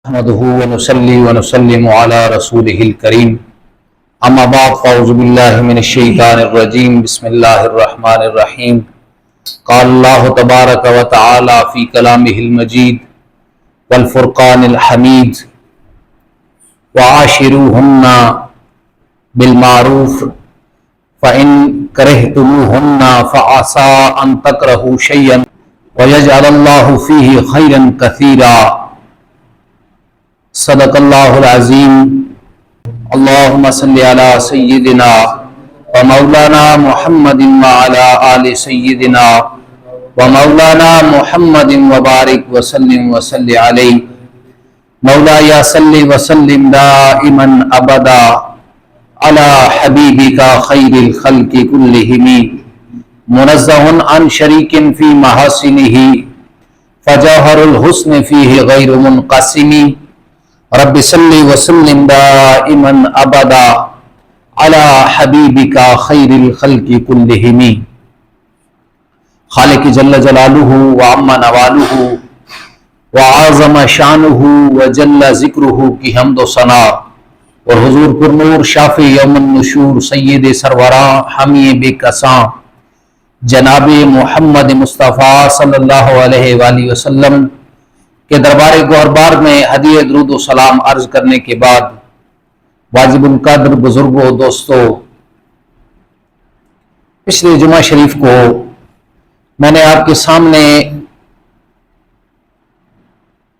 نحمده ونصلي ونسلم على رسوله الكريم اما بعد فاعوذ بالله من الشيطان الرجيم بسم الله الرحمن الرحيم قال الله تبارك وتعالى في كلامه المجيد والفرقان الحميد وعاشروهن بالمعروف فإن كرهتموهن فعسى أن تكرهوا شيئا ويجعل الله فيه خيرا كثيرا صدق اللہ العظیم اللہم صلی علی سیدنا و مولانا محمد وعلی آل سیدنا و مولانا محمد وبارک وسلم وصلی علیہ مولایا صلی وسلم دائما ابدا علی حبیبک خیر الخلق کلہم منزہ عن شریک فی محاسنہ فجوہر الحسن فیہ غیر منقسم رب صلی وسلم دائما ابدا علی حبیبک خیر الخلق کلہم خالق جل جلالہ وعم نوالہ وعظم شانہ وجل ذکرہ کی حمد و ثنا اور حضور پر نور شافع یوم النشور سید سروراں حمی بے کساں جناب محمد مصطفیٰ صلی اللہ علیہ وآلہ وسلم کہ دربار گوہربار میں ہدیہ درود و سلام عرض کرنے کے بعد واجب القدر بزرگوں دوستو، پچھلے جمعہ شریف کو میں نے آپ کے سامنے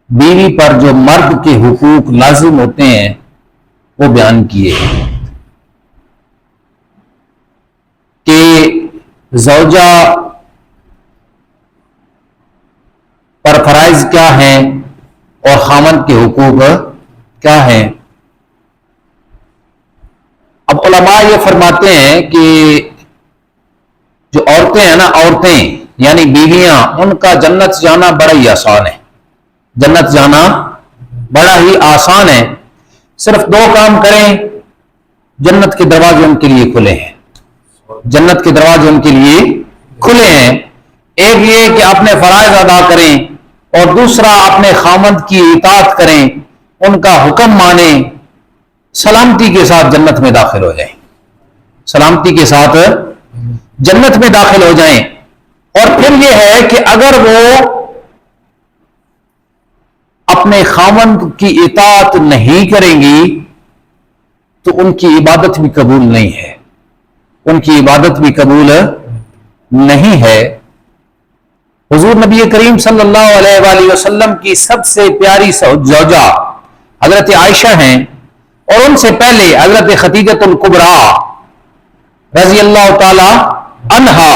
بیوی پر جو مرد کے حقوق لازم ہوتے ہیں وہ بیان کیے کہ زوجہ پر فرائض کیا ہیں اور خامند کے حقوق کیا ہیں۔ اب علماء یہ فرماتے ہیں کہ جو عورتیں ہیں نا، عورتیں یعنی بیویاں، ان کا جنت جانا بڑا ہی آسان ہے، جنت جانا بڑا ہی آسان ہے، صرف دو کام کریں جنت کے دروازے ان کے لیے کھلے ہیں، جنت کے دروازے ان کے لیے کھلے ہیں۔ ایک یہ کہ اپنے فرائض ادا کریں اور دوسرا اپنے خامند کی اطاعت کریں، ان کا حکم مانیں، سلامتی کے ساتھ جنت میں داخل ہو جائیں، سلامتی کے ساتھ جنت میں داخل ہو جائیں۔ اور پھر یہ ہے کہ اگر وہ اپنے خامند کی اطاعت نہیں کریں گی تو ان کی عبادت بھی قبول نہیں ہے، ان کی عبادت بھی قبول نہیں ہے۔ حضور نبی کریم صلی اللہ علیہ وآلہ وسلم کی سب سے پیاری زوجہ حضرت عائشہ ہیں، اور ان سے پہلے حضرت خدیجۃ الکبریٰ رضی اللہ تعالی عنہا۔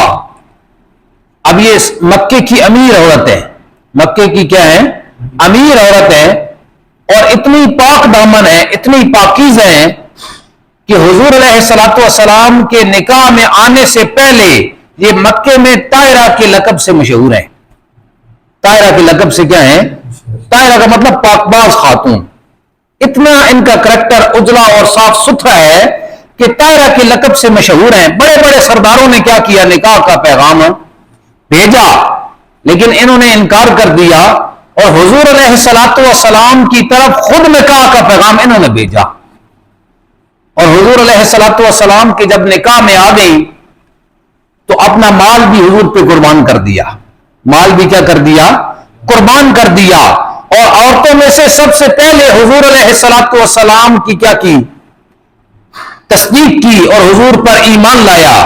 اب یہ مکے کی امیر عورت ہے، مکے کی کیا ہے؟ امیر عورت ہے، اور اتنی پاک دامن ہے، اتنی پاکیزہ ہیں کہ حضور علیہ الصلوۃ والسلام کے نکاح میں آنے سے پہلے یہ مکے میں طاہرہ کے لقب سے مشہور ہیں۔ طاہرہ کے لقب سے کیا ہیں؟ طاہرہ کا مطلب پاک باز خاتون۔ اتنا ان کا کریکٹر اجلا اور صاف ستھرا ہے کہ طاہرہ کے لقب سے مشہور ہیں۔ بڑے بڑے سرداروں نے کیا کیا؟ نکاح کا پیغام بھیجا، لیکن انہوں نے انکار کر دیا، اور حضور علیہ الصلوۃ والسلام کی طرف خود نکاح کا پیغام انہوں نے بھیجا، اور حضور علیہ الصلوۃ والسلام کے جب نکاح میں آ گئی تو اپنا مال بھی حضور پہ قربان کر دیا، مال بھی کیا کر دیا؟ قربان کر دیا۔ اور عورتوں میں سے سب سے پہلے حضور علیہ الصلوۃ والسلام کی کیا کی؟ تصدیق کی اور حضور پر ایمان لایا،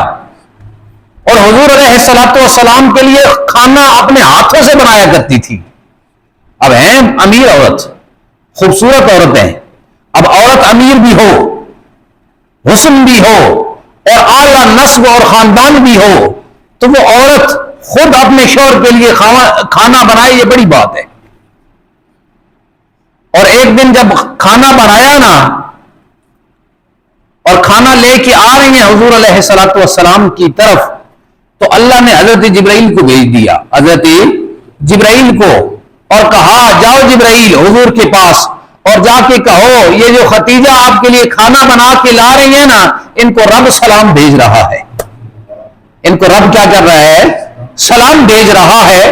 اور حضور علیہ الصلوۃ والسلام کے لیے کھانا اپنے ہاتھوں سے بنایا کرتی تھی۔ اب ہیں امیر عورت، خوبصورت عورت ہیں، اب عورت امیر بھی ہو، حسن بھی ہو، اور اعلیٰ نسب اور خاندان بھی ہو، تو وہ عورت خود اپنے شوہر کے لیے کھانا بنائے، یہ بڑی بات ہے۔ اور ایک دن جب کھانا بنایا نا، اور کھانا لے کے آ رہی ہیں حضور علیہ الصلوۃ والسلام کی طرف، تو اللہ نے حضرت جبرائیل کو بھیج دیا، حضرت جبرائیل کو، اور کہا جاؤ جبرائیل حضور کے پاس اور جا کے کہو یہ جو ختیجہ آپ کے لیے کھانا بنا کے لا رہی ہے نا، ان کو رب سلام بھیج رہا ہے، ان کو رب کیا کر رہا ہے؟ سلام بھیج رہا ہے۔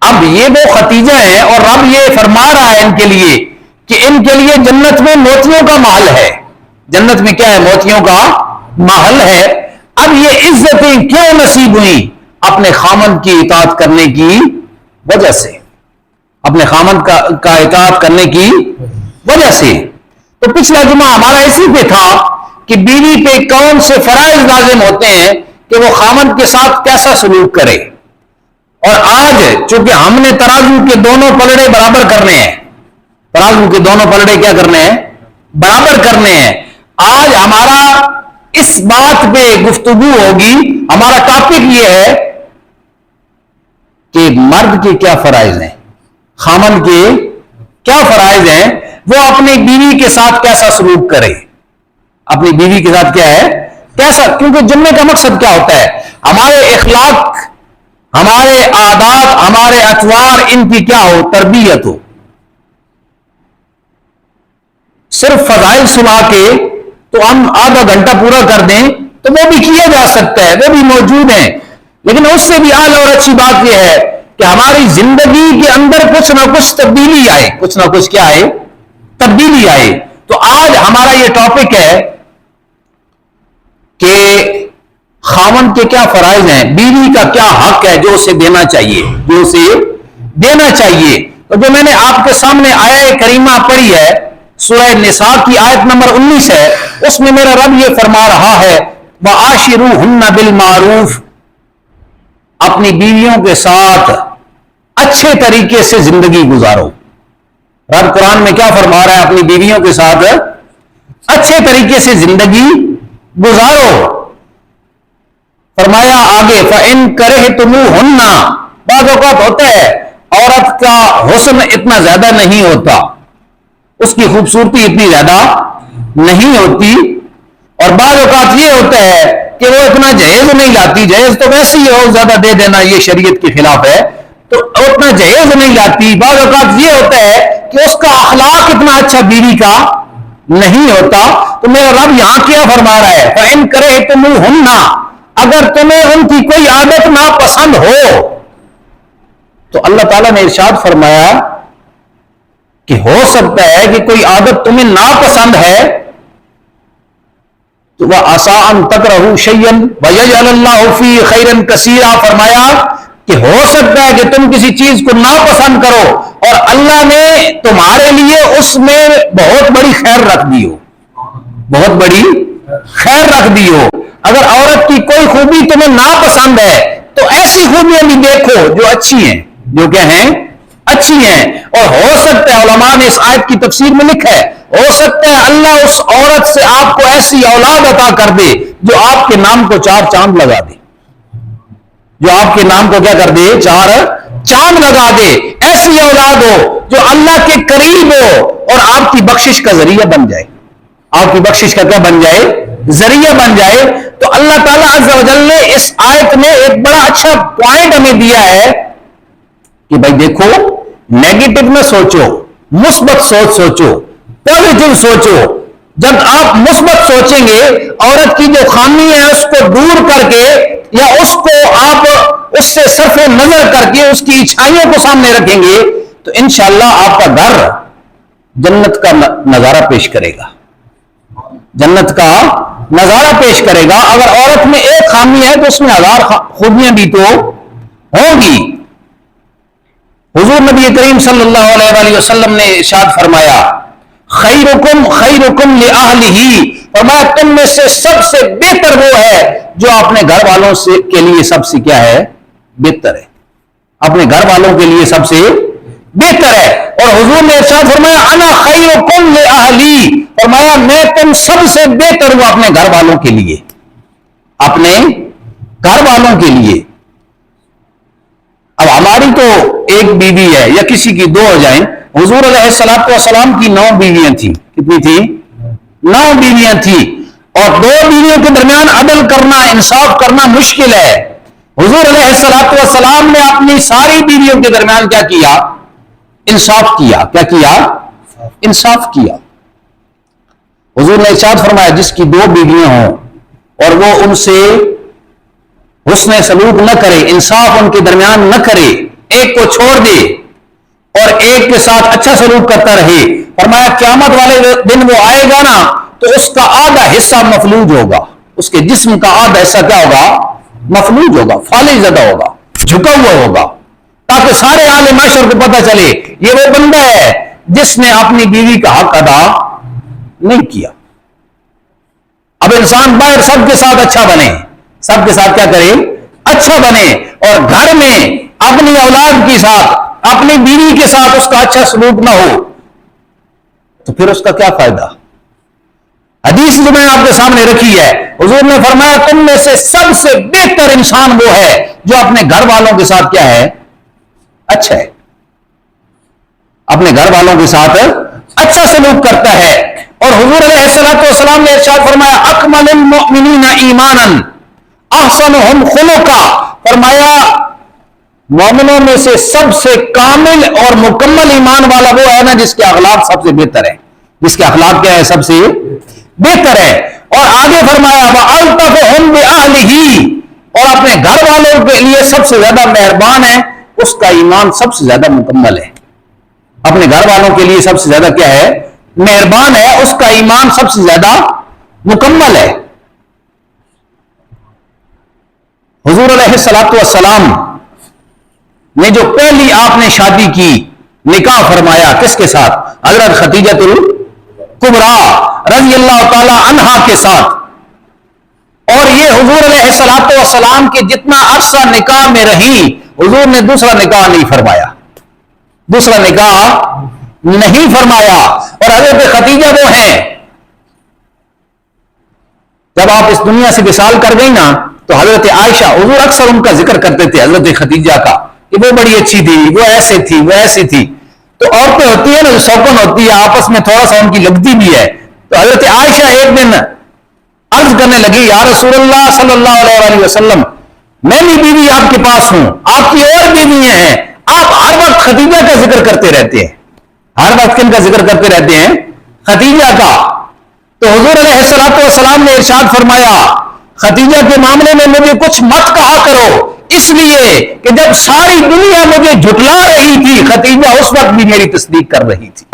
اب یہ وہ ختیجہ ہیں اور رب یہ فرما رہا ہے ان کے لیے کہ ان کے لیے جنت میں موتیوں کا محل ہے. جنت میں کیا ہے؟ موتیوں کا محل ہے. اب یہ عزتیں کیوں نصیب ہوئی؟ اپنے خامند کی اطاعت کرنے کی وجہ سے، اپنے خامند کا اطاعت کرنے کی وجہ سے. تو پچھلا جمعہ ہمارا اسی پہ تھا کہ بیوی پہ کون سے فرائض لازم ہوتے ہیں کہ وہ خامند کے ساتھ کیسا سلوک کرے. اور آج چونکہ ہم نے ترازو کے دونوں پلڑے برابر کرنے ہیں، ترازو کے دونوں پلڑے کیا کرنے ہیں؟ برابر کرنے ہیں. آج ہمارا اس بات پہ گفتگو ہوگی. ہمارا ٹاپک یہ ہے کہ مرد کے کیا فرائض ہیں، خامند کے کیا فرائض ہیں، وہ اپنی بیوی کے ساتھ کیسا سلوک کرے. اپنی بیوی کے ساتھ کیا ہے؟ کیسا. کیونکہ جمعے کا مقصد کیا ہوتا ہے؟ ہمارے اخلاق، ہمارے عادات، ہمارے اطوار، ان کی کیا ہو؟ تربیت ہو. صرف فضائل سنا کے تو ہم آدھا گھنٹہ پورا کر دیں تو وہ بھی کیا جا سکتا ہے، وہ بھی موجود ہیں، لیکن اس سے بھی اعلی اور اچھی بات یہ ہے کہ ہماری زندگی کے اندر کچھ نہ کچھ تبدیلی آئے، کچھ نہ کچھ کیا آئے؟ تبدیلی آئے. تو آج ہمارا یہ ٹاپک ہے کہ خامند کے کیا فرائض ہیں، بیوی کا کیا حق ہے جو اسے دینا چاہیے، جو اسے دینا چاہیے. تو جو میں نے آپ کے سامنے آیہ کریمہ پڑھی ہے، سورہ نساء کی آیت نمبر 19 ہے، اس میں میرا رب یہ فرما رہا ہے وَعَاشِرُوهُنَّ بِالْمَعْرُوفِ، اپنی بیویوں کے ساتھ اچھے طریقے سے زندگی گزارو. رب قرآن میں کیا فرما رہا ہے؟ اپنی بیویوں کے ساتھ اچھے طریقے سے زندگی گزارو. فرمایا آگے فَإِن كَرِهْتُمُوهُنَّ، بعض اوقات ہوتا ہے عورت کا حسن اتنا زیادہ نہیں ہوتا، اس کی خوبصورتی اتنی زیادہ نہیں ہوتی، اور بعض اوقات یہ ہوتا ہے کہ وہ اتنا جہیز نہیں لاتی. جہیز تو ویسے ہی اور زیادہ دے دینا یہ شریعت کے خلاف ہے، تو اتنا جہیز نہیں لاتی. بعض اوقات یہ ہوتا ہے کہ اس کا اخلاق اتنا اچھا بیوی کا نہیں ہوتا. تو میرا رب یہاں کیا فرما رہا ہے؟ فَإِن كَرِهْتُمُوهُنَّ، اگر تمہیں ان کی کوئی عادت ناپسند ہو. تو اللہ تعالیٰ نے ارشاد فرمایا کہ ہو سکتا ہے کہ کوئی عادت تمہیں ناپسند ہے، تو وَعَسَىٰ أَن تَكْرَهُوا شَيْئًا وَيَجْعَلَ اللَّهُ فِيهِ خَيْرًا كَثِيرًا، فرمایا کہ ہو سکتا ہے کہ تم کسی چیز کو ناپسند کرو اور اللہ نے تمہارے لیے اس میں بہت بڑی خیر رکھ دی ہو، بہت بڑی خیر رکھ دی ہو. اگر عورت کی کوئی خوبی تمہیں ناپسند ہے تو ایسی خوبیاں بھی دیکھو جو اچھی ہیں، جو کیا ہیں؟ اچھی ہیں. اور ہو سکتا ہے، علماء نے اس آیت کی تفسیر میں لکھا ہے، ہو سکتا ہے اللہ اس عورت سے آپ کو ایسی اولاد عطا کر دے جو آپ کے نام کو 4 چاند لگا دے، جو آپ کے نام کو کیا کر دے؟ 4 چاند لگا دے. ایسی اولاد ہو جو اللہ کے قریب ہو اور آپ کی بخشش کا ذریعہ بن جائے، آپ کی بخشش کا کیا بن جائے؟ ذریعہ بن جائے. تو اللہ تعالیٰ عز و جل نے اس آیت میں ایک بڑا اچھا پوائنٹ ہمیں دیا ہے کہ بھائی دیکھو، نیگیٹو نہ سوچو، مثبت سوچو، پازیٹو سوچو. جب آپ مثبت سوچیں گے، عورت کی جو خامی ہے اس کو دور کر کے، یا اس کو آپ اس سے صرف نظر کر کے اس کی اچھائیوں کو سامنے رکھیں گے، تو انشاءاللہ آپ کا گھر جنت کا نظارہ پیش کرے گا، جنت کا نظارہ پیش کرے گا. اگر عورت میں ایک خامی ہے تو اس میں 1000 خوبیاں بھی تو ہوں گی. حضور نبی کریم صلی اللہ علیہ وآلہ وسلم نے ارشاد فرمایا خیرکم خیرکم لأہلہ، فرمایا تم میں سے سب سے بہتر وہ ہے جو اپنے گھر والوں سے کے لیے سب سے کیا ہے؟ بہتر ہے، اپنے گھر والوں کے لیے سب سے بہتر ہے. اور حضور نے ارشاد فرمایا انا خیرکم لأہلی، فرمایا میں تم سب سے بہتر ہوں اپنے گھر والوں کے لیے، اپنے گھر والوں کے لیے. اب ہماری تو ایک بیوی ہے یا کسی کی 2 ہو جائیں. حضور علیہ السلام کی 9 بیویاں تھیں. کتنی تھی؟ 9 بیویاں تھیں. اور 2 بیویوں کے درمیان عدل کرنا، انصاف کرنا مشکل ہے. حضور علیہ السلام نے اپنی ساری بیویوں کے درمیان کیا کیا؟ انصاف کیا. کیا کیا؟ انصاف کیا. حضور نے ارشاد فرمایا جس کی 2 بیویاں ہوں اور وہ ان سے حسن سلوک نہ کرے، انصاف ان کے درمیان نہ کرے، ایک کو چھوڑ دے اور ایک کے ساتھ اچھا سلوک کرتا رہے، فرمایا قیامت والے دن وہ آئے گا نا تو اس کا آدھا حصہ مفلوج ہوگا، اس کے جسم کا آدھا حصہ کیا ہوگا؟ مفلوج ہوگا، فالج زدہ ہوگا، جھکا ہوا ہوگا، تاکہ سارے عالم معاشر کو پتہ چلے یہ وہ بندہ ہے جس نے اپنی بیوی کا حق ادا نہیں کیا۔ اب انسان باہر سب کے ساتھ اچھا بنے، سب کے ساتھ کیا کرے؟ اچھا بنے، اور گھر میں اپنی اولاد کے ساتھ، اپنی بیوی کے ساتھ اس کا اچھا سلوک نہ ہو تو پھر اس کا کیا فائدہ؟ حدیث جو میں نے آپ کے سامنے رکھی ہے، حضور نے فرمایا تم میں سے سب سے بہتر انسان وہ ہے جو اپنے گھر والوں کے ساتھ کیا ہے؟ اچھا ہے، اپنے گھر والوں کے ساتھ اچھا سلوک کرتا ہے۔ اور حضور علیہ السلام نے ارشاد فرمایا اکمل المؤمنین ایمانا احسنهم خلقا، فرمایا مومنوں میں سے سب سے کامل اور مکمل ایمان والا وہ ہے نا جس کے اخلاق سب سے بہتر ہے، جس کے اخلاق کیا ہے؟ سب سے بہتر ہے۔ اور آگے فرمایا وَأَلْطَفُهُمْ بِأَهْلِهِ، اور اپنے گھر والوں کے لیے سب سے زیادہ مہربان ہے، اس کا ایمان سب سے زیادہ مکمل ہے۔ اپنے گھر والوں کے لیے سب سے زیادہ کیا ہے؟ مہربان ہے، اس کا ایمان سب سے زیادہ مکمل ہے۔ حضور علیہ السلام نے جو پہلی آپ نے شادی کی، نکاح فرمایا کس کے ساتھ؟ حضرت خدیجہ الکبریٰ رضی اللہ تعالی عنہا کے ساتھ۔ اور یہ حضور علیہ السلام کے جتنا عرصہ نکاح میں رہی، حضور نے دوسرا نکاح نہیں فرمایا، دوسرا نکاح نہیں فرمایا۔ اور حضرت خدیجہ وہ ہیں جب آپ اس دنیا سے وصال کر گئی نا تو حضرت عائشہ، حضور اکثر ان کا ذکر کرتے تھے حضرت خدیجہ کا کہ وہ بڑی اچھی تھی، وہ ایسے تھی، وہ ایسی تھی۔ تو عورتیں ہوتی ہیں نا، شوقن ہوتی ہے، آپس میں تھوڑا سا ان کی لگتی بھی ہے۔ تو حضرت عائشہ ایک دن عرض کرنے لگی یا رسول اللہ صلی اللہ علیہ وسلم، میں بھی بیوی آپ کے پاس ہوں، آپ کی اور بیویاں ہیں، آپ ہر وقت خدیجہ کا ذکر کرتے رہتے ہیں، ہر وقت کن کا ذکر کرتے رہتے ہیں؟ خدیجہ کا۔ تو حضور علیہ السلام نے ارشاد فرمایا خدیجہ کے معاملے میں مجھے کچھ مت کہا کرو، اس لیے کہ جب ساری دنیا مجھے جھٹلا رہی تھی خدیجہ اس وقت بھی میری تصدیق کر رہی تھی،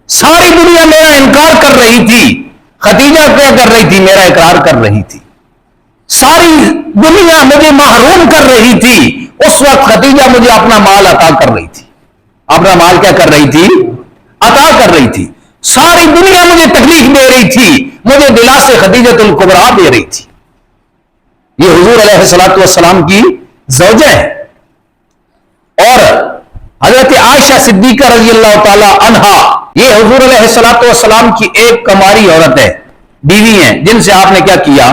ساری دنیا میرا انکار کر رہی تھی، خدیجہ کیا کر رہی تھی؟ میرا اقرار کر رہی تھی۔ ساری دنیا مجھے محروم کر رہی تھی، اس وقت خدیجہ مجھے اپنا مال عطا کر رہی تھی، اپنا مال کیا کر رہی تھی؟ عطا کر رہی تھی۔ ساری دنیا مجھے تکلیف دے رہی تھی، مجھے دلاس خدیجہ الکبریٰ دے رہی تھی۔ یہ حضور علیہ السلام کی زوجہ ہے۔ اور حضرت عائشہ صدیقہ رضی اللہ تعالی عنہا، یہ حضور علیہ السلام کی ایک کماری عورت ہے، بیوی ہیں، جن سے آپ نے کیا کیا؟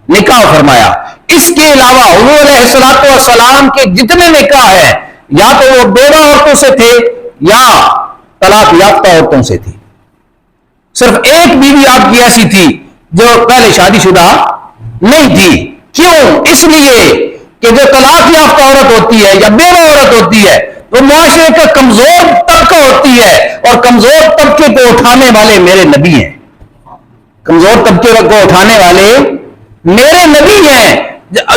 نکاح فرمایا۔ اس کے علاوہ حضور علیہ السلام کے جتنے نکاح ہیں یا تو وہ بیوہ عورتوں سے تھے یا طلاق یافتہ عورتوں سے تھی۔ صرف ایک بیوی آپ کی ایسی تھی جو پہلے شادی شدہ نہیں تھی۔ کیوں؟ اس لیے کہ جو طلاق یافتہ عورت ہوتی ہے یا بیوہ عورت ہوتی ہے وہ معاشرے کا کمزور طبقہ ہوتی ہے، اور کمزور طبقے کو اٹھانے والے میرے نبی ہیں، کمزور طبقے کو اٹھانے والے میرے نبی ہیں،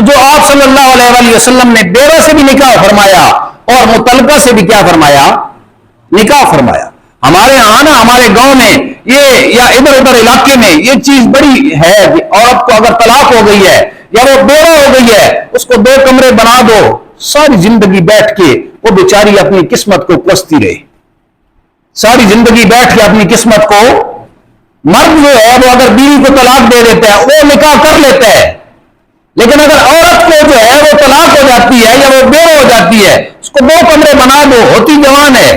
جو آپ صلی اللہ علیہ وسلم نے بیوہ سے بھی نکاح فرمایا اور مطلقہ سے بھی کیا فرمایا؟ نکاح فرمایا۔ ہمارے یہاں نا، ہمارے گاؤں میں یہ یا ادھر ادھر علاقے میں یہ چیز بڑی ہے کہ عورت کو اگر طلاق ہو گئی ہے یا وہ بیوہ ہو گئی ہے، اس کو 2 کمرے بنا دو، ساری زندگی بیٹھ کے وہ بیچاری اپنی قسمت کو کوستی رہے، ساری زندگی بیٹھ کے اپنی قسمت کو۔ مرد جو ہے وہ اگر بیوی کو طلاق دے دیتا ہے وہ نکاح کر لیتا ہے، لیکن اگر عورت کو جو ہے وہ طلاق ہو جاتی ہے یا وہ بیوہ ہو جاتی ہے، اس کو 2 کمرے بنا دو، ہوتی جوان ہے،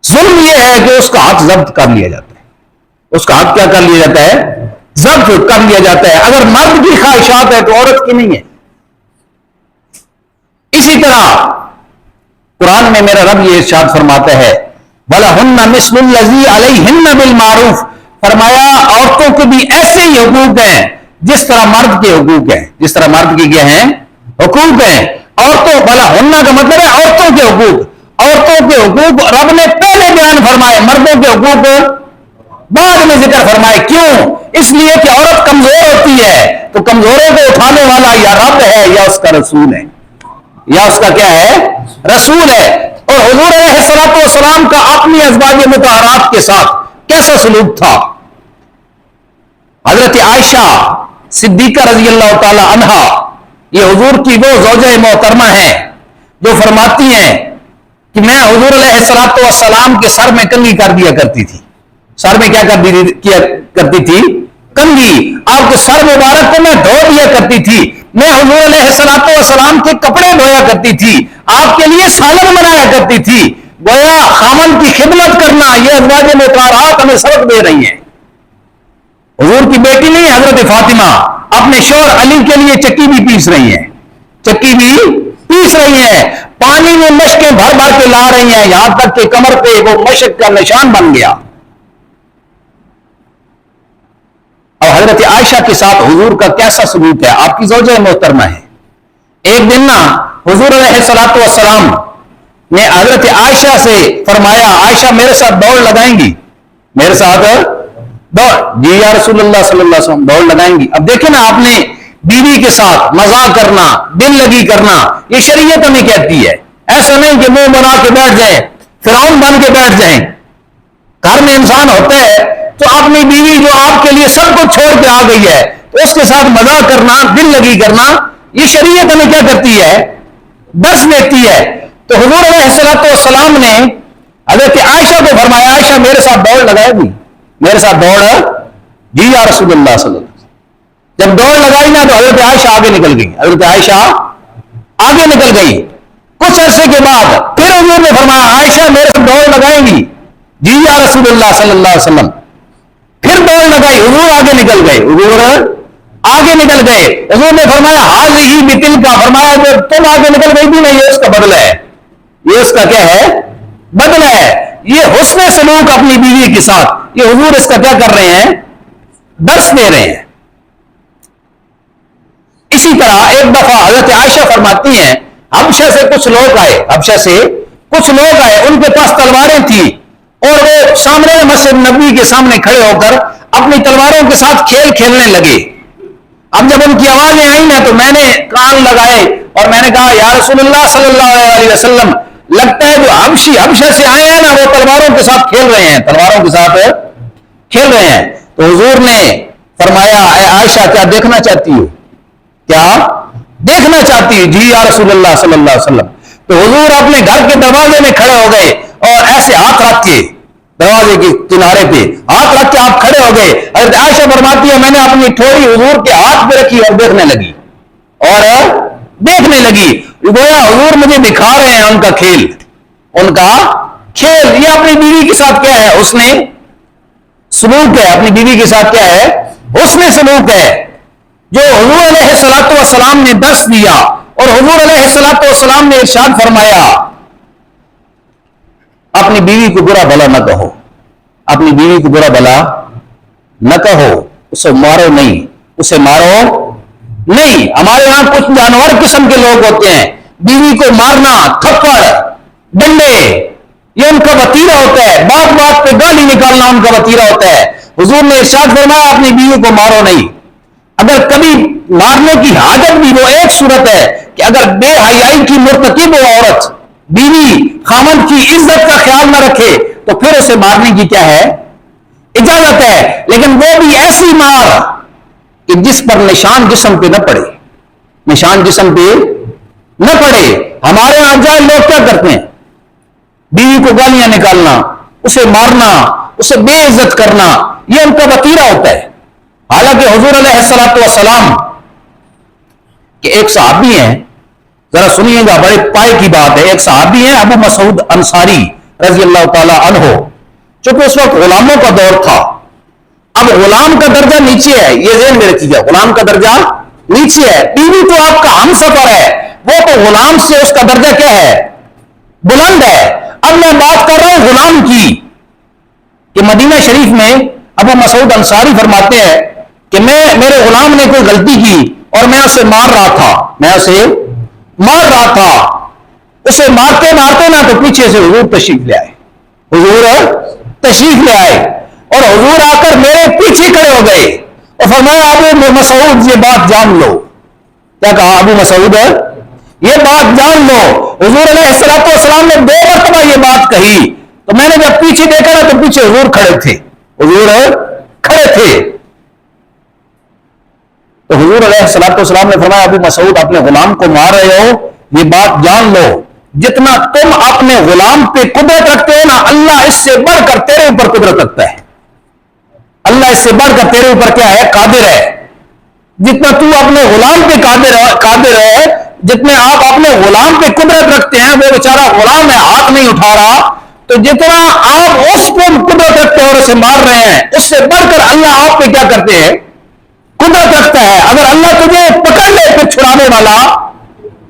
ظلم یہ ہے کہ اس کا حق ضبط کر لیا جاتا ہے، اس کا حق کیا کر لیا جاتا ہے؟ ضبط کر لیا جاتا ہے۔ اگر مرد کی خواہشات ہے تو عورت کی نہیں ہے۔ اسی طرح قرآن میں میرا رب یہ ارشاد فرماتا ہے وَلَهُنَّ مِثْلُ الَّذِي عَلَيْهِنَّ بِالْمَعْرُوفِ، فرمایا عورتوں کے بھی ایسے ہی حقوق ہیں جس طرح مرد کے حقوق ہیں، جس طرح مرد کے کیا ہیں؟ حقوق ہیں۔ عورتوں وَلَهُنَّ کا مطلب ہے عورتوں کے حقوق، عورتوں کے حقوق رب نے پہلے بیان فرمائے، مردوں کے حقوق بعد میں ذکر فرمائے۔ کیوں؟ اس لیے کہ عورت کمزور ہوتی ہے تو کمزوروں کو اٹھانے والا یا رب ہے یا اس کا رسول ہے۔ یا اس کا کیا ہے؟ رسول ہے. اور حضور علیہ الصلوۃ والسلام کا اپنی ازواج مطہرات کے ساتھ کیسا سلوک تھا؟ حضرت عائشہ صدیقہ رضی اللہ تعالی عنہا یہ حضور کی وہ زوجہ محترمہ ہیں جو فرماتی ہیں کہ میں حضور علیہ الصلوۃ والسلام کے سر میں کنگھی کر دیا کرتی تھی. سر میں کیا کیا کرتی تھی؟ کنگھی. آپ کے سر مبارک کو میں دھو دیا کرتی تھی. میں حضور علیہ الصلوۃ والسلام کے کپڑے دھویا کرتی تھی. آپ کے لیے سالن بنایا کرتی تھی. گویا خامن کی خدمت کرنا. یہ ازواج مطہرات ہمیں سبق دے رہی ہیں. حضور کی بیٹی نہیں حضرت فاطمہ اپنے شوہر علی کے لیے چکی بھی پیس رہی ہیں. چکی بھی پیس رہی ہیں. پانی میں مشقیں بھر بھر کے لا رہی ہیں یہاں تک کہ کمر پہ وہ مشق کا نشان بن گیا. اور حضرت عائشہ کے ساتھ حضور کا کیسا سلوک ہے؟ آپ کی زوجہ محترمہ ہے. ایک دن نا حضور علیہ الصلوۃ والسلام نے حضرت عائشہ سے فرمایا عائشہ میرے ساتھ دوڑ لگائیں گی؟ میرے ساتھ دوڑ؟ جی یا رسول اللہ صلی اللہ علیہ وسلم دوڑ لگائیں گی. اب دیکھیں نا آپ نے بیوی کے ساتھ مذاق کرنا دل لگی کرنا یہ شریعت ہمیں کہتی ہے. ایسا نہیں کہ منہ بنا کے بیٹھ جائیں فرعون بن کے بیٹھ جائیں. گھر میں انسان ہوتا ہے تو اپنی بیوی جو آپ کے لیے سب کو چھوڑ کے آ گئی ہے تو اس کے ساتھ مذاق کرنا دل لگی کرنا یہ شریعت ہمیں کیا کرتی ہے؟ درس دیتی ہے. تو حضور علیہ الصلوۃ والسلام نے حضرت عائشہ کو فرمایا عائشہ میرے ساتھ دوڑ لگائے گی؟ میرے ساتھ دوڑ؟ جی یا رسول اللہ صلی اللہ علیہ وسلم. جب دوڑ لگائی نا تو حضرت عائشہ آگے نکل گئی. حضرت عائشہ آگے نکل گئی. کچھ عرصے کے بعد پھر حضور نے فرمایا عائشہ میرے ساتھ دوڑ لگائیں گی؟ جی یا رسول اللہ صلی اللہ علیہ وسلم. پھر دوڑ لگائی. حضور آگے نکل گئے. حضور آگے نکل گئے. حضور نے فرمایا حاضی بتل کا. فرمایا جو تم آگے نکل گئی بھی نہیں یہ اس کا بدلہ ہے. یہ اس کا کیا ہے؟ بدلہ ہے. یہ حسن سلوک اپنی بیوی کے ساتھ یہ حضور اس کا کیا کر رہے ہیں؟ درس دے رہے ہیں. اسی طرح ایک دفعہ حضرت عائشہ فرماتی ہیں حبشہ سے کچھ لوگ آئے. حبشہ سے کچھ لوگ آئے. ان کے پاس تلواریں تھیں اور وہ سامنے مسجد نبوی کے سامنے کھڑے ہو کر اپنی تلواروں کے ساتھ کھیل کھیلنے لگے. اب جب ان کی آوازیں آئی نا تو میں نے کان لگائے اور میں نے کہا یا رسول اللہ صلی اللہ علیہ وسلم لگتا ہے جو حبشہ سے آئے ہیں نا وہ تلواروں کے ساتھ کھیل رہے ہیں. تلواروں کے ساتھ کھیل رہے ہیں. تو حضور نے فرمایا اے عائشہ کیا دیکھنا چاہتی ہو؟ کیا دیکھنا چاہتی ہے؟ جی یا رسول اللہ صلی اللہ علیہ وسلم. تو حضور اپنے گھر کے دروازے میں کھڑے ہو گئے اور ایسے ہاتھ رکھ کے دروازے کے کنارے پہ ہاتھ رکھ کے آپ کھڑے ہو گئے. حضرت عائشہ فرماتی ہے میں نے اپنی ٹھوڑی حضور کے ہاتھ پہ رکھی اور دیکھنے لگی گویا حضور مجھے دکھا رہے ہیں ان کا کھیل. ان کا کھیل یہ اپنی بیوی کے ساتھ کیا ہے؟ اس نے سلوک ہے. اپنی بیوی کے ساتھ کیا ہے؟ اس نے سلوک ہے جو حضور علیہ الصلوۃ والسلام نے درس دیا. اور حضور علیہ الصلوۃ والسلام نے ارشاد فرمایا اپنی بیوی کو برا بھلا نہ کہو. اپنی بیوی کو برا بھلا نہ کہو. اسے مارو نہیں. اسے مارو نہیں. ہمارے ہاں کچھ جانور قسم کے لوگ ہوتے ہیں بیوی کو مارنا تھپڑ ڈنڈے یہ ان کا وتیرہ ہوتا ہے. بات بات پہ گالی نکالنا ان کا وتیرہ ہوتا ہے. حضور نے ارشاد فرمایا اپنی بیوی کو مارو نہیں. اگر کبھی مارنے کی حاجت بھی وہ ایک صورت ہے کہ اگر بے حیائی کی مرتکب وہ عورت بیوی خامن کی عزت کا خیال نہ رکھے تو پھر اسے مارنے کی کیا ہے؟ اجازت ہے. لیکن وہ بھی ایسی مار کہ جس پر نشان جسم پہ نہ پڑے. نشان جسم پہ نہ پڑے. ہمارے یہاں جائے لوگ کیا کرتے ہیں؟ بیوی کو گالیاں نکالنا اسے مارنا اسے بے عزت کرنا یہ ان کا وتیرہ ہوتا ہے. حالانکہ حضور علیہ الصلوۃ والسلام کہ ایک صحابی ہیں ذرا سنیے گا بڑے پائے کی بات ہے. ایک صحابی ہیں ابو مسعود انصاری رضی اللہ تعالی عنہ. چونکہ اس وقت غلاموں کا دور تھا. اب غلام کا درجہ نیچے ہے. یہ ذہن میں رکھیے گا غلام کا درجہ نیچے ہے. بیوی تو آپ کا ہم سفر ہے وہ تو غلام سے اس کا درجہ کیا ہے؟ بلند ہے. اب میں بات کر رہا ہوں غلام کی کہ مدینہ شریف میں ابو مسعود انصاری فرماتے ہیں کہ میرے غلام نے کوئی غلطی کی اور میں اسے مار رہا تھا. اسے مارتے مارتے نہ تو پیچھے سے حضور تشریف لے آئے اور حضور آ کر میرے پیچھے کھڑے ہو گئے اور فرمایا ابو مسعود یہ بات جان لو. کیا کہا ابو مسعود یہ بات جان لو، حضور علیہ السلام نے 2 مرتبہ یہ بات کہی، تو میں نے جب پیچھے دیکھا نا تو پیچھے حضور کھڑے تھے، حضور کھڑے تھے۔ تو حضور علیہ السلام نے فرمایا ابو مسعود اپنے غلام کو مار رہے ہو، یہ بات جان لو جتنا تم اپنے غلام پہ قدرت رکھتے ہو نا، اللہ اس سے بڑھ کر تیرے اوپر قدرت رکھتا ہے، اللہ اس سے بڑھ کر تیرے اوپر کیا ہے؟ قادر ہے۔ جتنا تو اپنے غلام پہ قادر ہے، جتنے آپ اپنے غلام پہ قدرت رکھتے ہیں، وہ بیچارہ غلام ہے، ہاتھ نہیں اٹھا رہا، تو جتنا آپ اس پہ قدرت رکھتے ہیں اور اسے مار رہے ہیں، اس سے بڑھ کر اللہ آپ پہ کیا کرتے ہیں؟ قدرت رکھتا ہے۔ اگر اللہ تجھے پکڑ لے پھر چھڑانے والا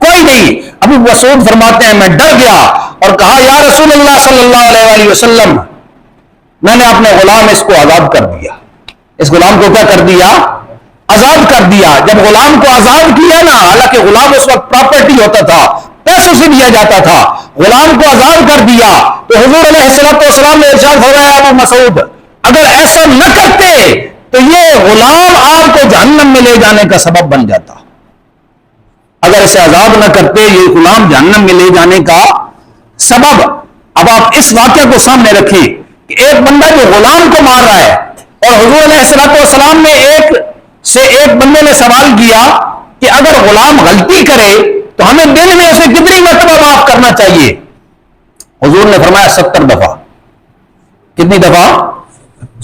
کوئی نہیں۔ ابو مسعود فرماتے ہیں میں ڈر گیا اور کہا یا رسول اللہ صلی اللہ علیہ وسلم، میں نے اپنے غلام اس کو آزاد کر دیا، اس غلام کو کیا کر دیا؟ آزاد کر دیا۔ جب غلام کو آزاد کیا نا، حالانکہ غلام اس وقت پراپرٹی ہوتا تھا، پیسوں سے دیا جاتا تھا، غلام کو آزاد کر دیا تو حضور علیہ السلام نے ارشاد فرمایا ابو مسعود اگر ایسا نہ کرتے تو یہ غلام آپ کو جہنم میں لے جانے کا سبب بن جاتا۔ اگر اسے آزاد نہ کرتے یہ غلام جہنم میں لے جانے کا سبب۔ اب آپ اس واقعہ کو سامنے رکھیں کہ ایک بندہ جو غلام کو مار رہا ہے، اور حضور علیہ السلام نے ایک بندے نے سوال کیا کہ اگر غلام غلطی کرے تو ہمیں دن میں اسے کتنی مرتبہ معاف کرنا چاہیے؟ حضور نے فرمایا 70 دفعہ۔ کتنی دفعہ؟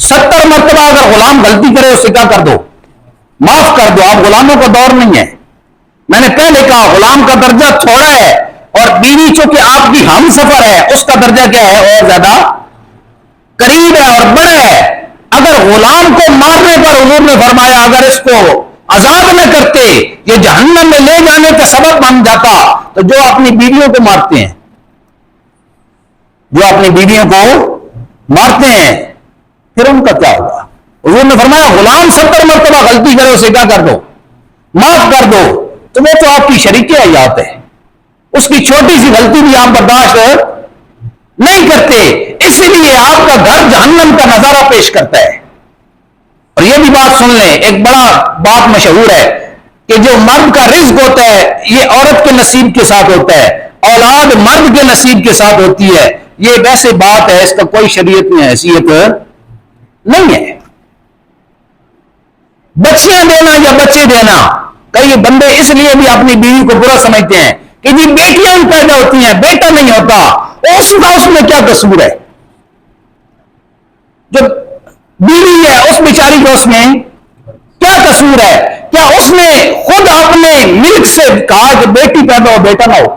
70 مرتبہ اگر غلام غلطی کرے اسے کیا کر دو؟ معاف کر دو۔ آپ غلاموں کا دور نہیں ہے، میں نے پہلے کہا غلام کا درجہ تھوڑا ہے، اور بیوی چونکہ آپ کی ہم سفر ہے اس کا درجہ کیا ہے؟ اور زیادہ قریب ہے اور بڑا ہے۔ اگر غلام کو مارنے پر حضور نے فرمایا اگر اس کو آزاد نہ کرتے یہ جہنم میں لے جانے کا سبب بن جاتا، تو جو اپنی بیویوں کو مارتے ہیں، جو اپنی بیویوں کو مارتے ہیں پھر ان کا کیا ہوگا؟ حضور نے فرمایا غلام 70 مرتبہ غلطی کرے اسے کیا کر دو؟ معاف کر دو۔ تو وہ تو آپ کی شریک حیات ہے، اس کی چھوٹی سی غلطی بھی آپ برداشت نہیں کرتے، اس لیے آپ کا گھر جہنم کا نظارہ پیش کرتا ہے۔ اور یہ بھی بات سن لیں، ایک بڑا بات مشہور ہے کہ جو مرد کا رزق ہوتا ہے یہ عورت کے نصیب کے ساتھ ہوتا ہے، اولاد مرد کے نصیب کے ساتھ ہوتی ہے۔ یہ ویسے بات ہے، اس کا کوئی شریعت میں حیثیت نہیں ہے۔ بچیاں دینا یا بچے دینا، کئی بندے اس لیے بھی اپنی بیوی کو برا سمجھتے ہیں کہ جی بیٹیاں پیدا ہوتی ہیں بیٹا نہیں ہوتا، اس میں کیا قصور ہے؟ جو بیوی ہے اس بیچاری کو اس میں کیا قصور ہے؟ کیا اس نے خود اپنے ملک سے کہا کہ بیٹی پیدا ہو بیٹا نہ ہو؟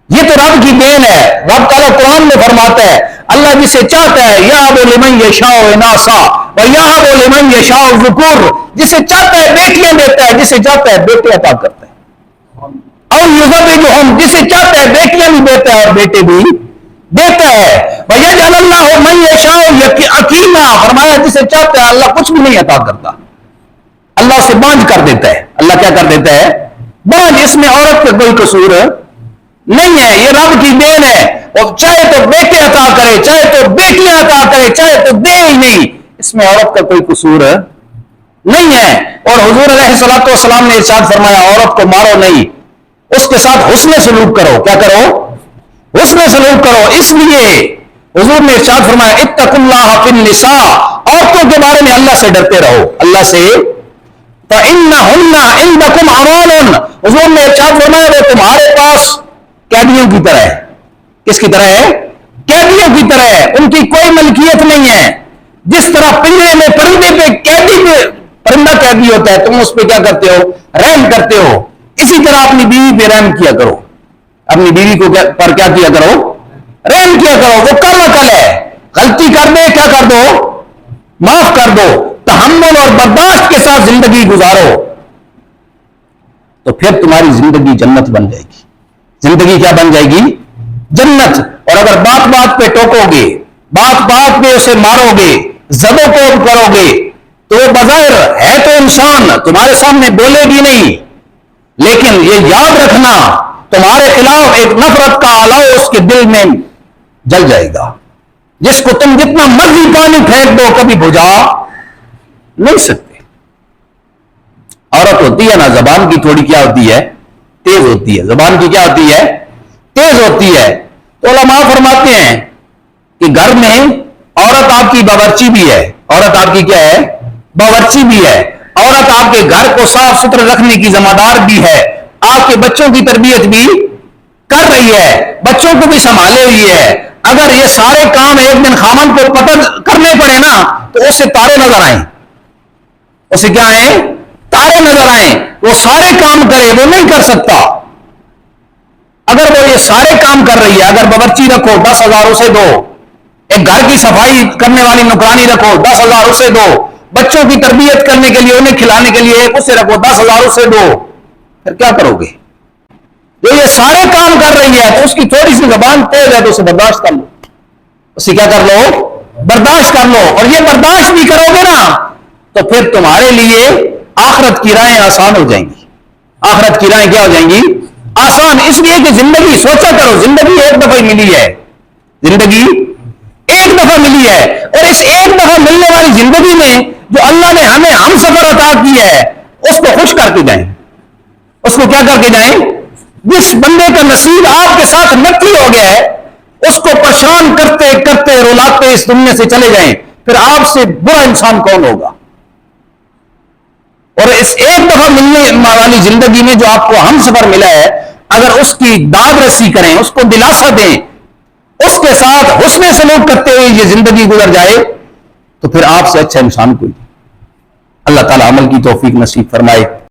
یہ تو رب کی دین ہے۔ رب تعالیٰ قرآن میں فرماتا ہے اللہ جسے چاہتا ہے یہب لمن یشاء اناثا ویہب لمن یشاء الذکور، جسے چاہتا ہے بیٹیاں دیتا ہے، جسے چاہتا ہے بیٹے عطا کرتا ہے، اور یزوجہم، جسے چاہتا ہے بیٹیاں بھی دیتا ہے اور بیٹے بھی دیتا ہے، ویجعل اللہ من یشاء عقیما، فرمایا جسے چاہتا ہے اللہ کچھ بھی نہیں عطا کرتا، اللہ سے بانجھ کر دیتا ہے۔ اللہ کیا کر دیتا ہے؟ بانجھ۔ اس میں عورت کا کوئی قصور نہیں ہے، یہ رب کی دین ہے، اور چاہے تو بیٹے عطا کرے، چاہے تو بیٹیاں عطا کرے، چاہے تو دے ہی نہیں، اس میں عورت کا کوئی قصور نہیں ہے۔ اور حضور علیہ السلام نے ارشاد فرمایا عورت کو مارو نہیں، اس کے ساتھ حسن سلوک کرو۔ کیا کرو؟ حسن سلوک کرو۔ اس لیے حضور نے ارشاد فرمایا اتقوا اللہ فی النساء، عورتوں کے بارے میں اللہ سے ڈرتے رہو، اللہ سے، فإنہن عندکم امان، حضور نے ارشاد فرمایا وہ تمہارے پاس قیدیوں کی طرح ہے۔ کس کی طرح ہے؟ قیدیوں کی طرح ہے، ان کی کوئی ملکیت نہیں ہے۔ جس طرح پنجرے میں پرندے پہ پرندہ قیدی ہوتا ہے، تم اس پہ کیا کرتے ہو؟ رحم کرتے ہو۔ اسی طرح اپنی بیوی پہ رحم کیا کرو، اپنی بیوی کو پر کیا کیا کرو؟ رحم کیا کرو۔ وہ کل عقل ہے، غلطی کر دے کیا کر دو؟ معاف کر دو، تحمل اور برداشت کے ساتھ زندگی گزارو، تو پھر تمہاری زندگی جنت بن جائے گی۔ زندگی کیا بن جائے گی؟ جنت۔ اور اگر بات بات پہ ٹوکو گے، بات بات پہ اسے مارو گے، زد و کوب کرو گے، تو وہ بظاہر ہے تو انسان، تمہارے سامنے بولے بھی نہیں، لیکن یہ یاد رکھنا تمہارے خلاف ایک نفرت کا الاؤ اس کے دل میں جل جائے گا، جس کو تم جتنا مرضی پانی پھینک دو کبھی بجھا نہیں سکتے۔ عورت ہوتی ہے نا، زبان کی تھوڑی کیا ہوتی ہے؟ تیز ہوتی ہے، زبان کی کیا ہوتی ہے؟ تیز ہوتی ہے. تو علماء فرماتے ہیں کہ گھر میں عورت آپ کی باورچی بھی ہے. عورت آپ کی کیا ہے؟ باورچی بھی ہے. عورت آپ کے گھر کو صاف ستھرا رکھنے کی ذمہ دار بھی ہے. آپ کے بچوں کی تربیت بھی کر رہی ہے، بچوں کو بھی سنبھالے ہوئی ہے. اگر یہ سارے کام ایک دن خامن کو پتہ کرنے پڑے نا تو اس سے تارے نظر آئیں. اسے کیا آئیں؟ تارے نظر آئیں. وہ سارے کام کرے، وہ نہیں کر سکتا. اگر وہ یہ سارے کام کر رہی ہے، اگر باورچی رکھو 10,000 اسے دو، ایک گھر کی صفائی کرنے والی نوکرانی رکھو 10,000 اسے دو، بچوں کی تربیت کرنے کے لیے انہیں کھلانے کے لیے ایک اسے رکھو 10,000 اسے دو، پھر کیا کرو گے؟ جو یہ سارے کام کر رہی ہے تو اس کی تھوڑی سی زبان تیز ہے تو اسے برداشت کر لو. اسے کیا کر لو؟ برداشت کر لو. اور یہ برداشت بھی کرو گے نا تو پھر تمہارے لیے آخرت کی راہیں آسان ہو جائیں گی. آخرت کی راہیں کیا ہو جائیں گی؟ آسان. اس لیے کہ زندگی سوچا کرو، زندگی ایک دفعہ ہی ملی ہے. زندگی ایک دفعہ ملی ہے، اور اس ایک دفعہ ملنے والی زندگی میں جو اللہ نے ہمیں ہم سفر عطا کی ہے اس کو خوش کر کے جائیں. اس کو کیا کر کے جائیں؟ جس بندے کا نصیب آپ کے ساتھ نقلی ہو گیا ہے اس کو پریشان کرتے کرتے رلاتے اس دنیا سے چلے جائیں، پھر آپ سے برا انسان کون ہوگا؟ اور اس ایک دفعہ ملنے والی زندگی میں جو آپ کو ہم سفر ملا ہے، اگر اس کی داد رسی کریں، اس کو دلاسا دیں، اس کے ساتھ حسن سلوک کرتے ہوئے یہ زندگی گزر جائے تو پھر آپ سے اچھا انسان کوئی نہیں. اللہ تعالی عمل کی توفیق نصیب فرمائے.